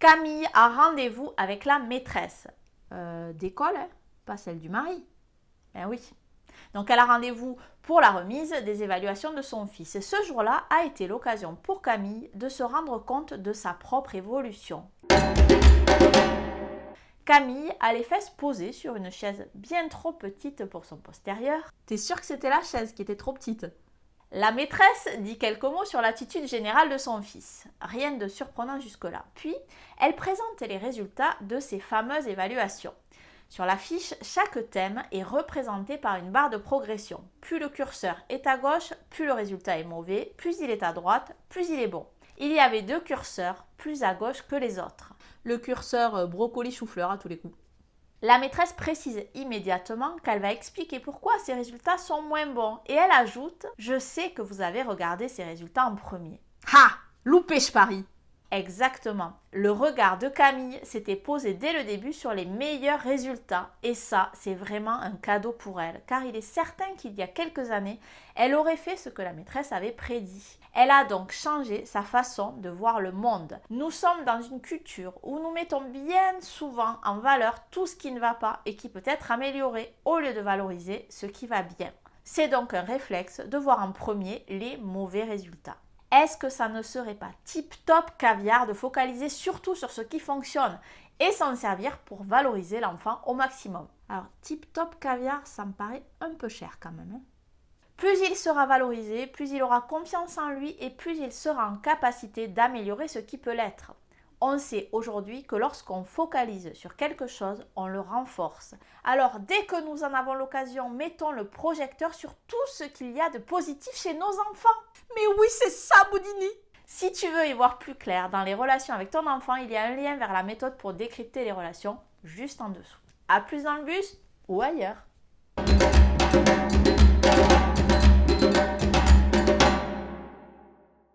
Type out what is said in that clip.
Camille a rendez-vous avec la maîtresse d'école, hein, pas celle du mari. Ben oui. Donc elle a rendez-vous pour la remise des évaluations de son fils. Et ce jour-là a été l'occasion pour Camille de se rendre compte de sa propre évolution. Camille a les fesses posées sur une chaise bien trop petite pour son postérieur. T'es sûre que c'était la chaise qui était trop petite? La maîtresse dit quelques mots sur l'attitude générale de son fils. Rien de surprenant jusque-là. Puis, elle présente les résultats de ses fameuses évaluations. Sur la fiche, chaque thème est représenté par une barre de progression. Plus le curseur est à gauche, plus le résultat est mauvais, plus il est à droite, plus il est bon. Il y avait 2 curseurs plus à gauche que les autres. Le curseur brocoli chou-fleur à tous les coups. La maîtresse précise immédiatement qu'elle va expliquer pourquoi ces résultats sont moins bons et elle ajoute « Je sais que vous avez regardé ces résultats en premier. » Ha! Loupé, je parie! Exactement. Le regard de Camille s'était posé dès le début sur les meilleurs résultats et ça, c'est vraiment un cadeau pour elle car il est certain qu'il y a quelques années, elle aurait fait ce que la maîtresse avait prédit. Elle a donc changé sa façon de voir le monde. Nous sommes dans une culture où nous mettons bien souvent en valeur tout ce qui ne va pas et qui peut être amélioré au lieu de valoriser ce qui va bien. C'est donc un réflexe de voir en premier les mauvais résultats. Est-ce que ça ne serait pas tip-top caviar de focaliser surtout sur ce qui fonctionne et s'en servir pour valoriser l'enfant au maximum? Alors, tip-top caviar, ça me paraît un peu cher quand même. Plus il sera valorisé, plus il aura confiance en lui et plus il sera en capacité d'améliorer ce qui peut l'être. On sait aujourd'hui que lorsqu'on focalise sur quelque chose, on le renforce. Alors, dès que nous en avons l'occasion, mettons le projecteur sur tout ce qu'il y a de positif chez nos enfants. Mais oui, c'est ça, Boudini! Si tu veux y voir plus clair dans les relations avec ton enfant, il y a un lien vers la méthode pour décrypter les relations juste en dessous. À plus dans le bus ou ailleurs.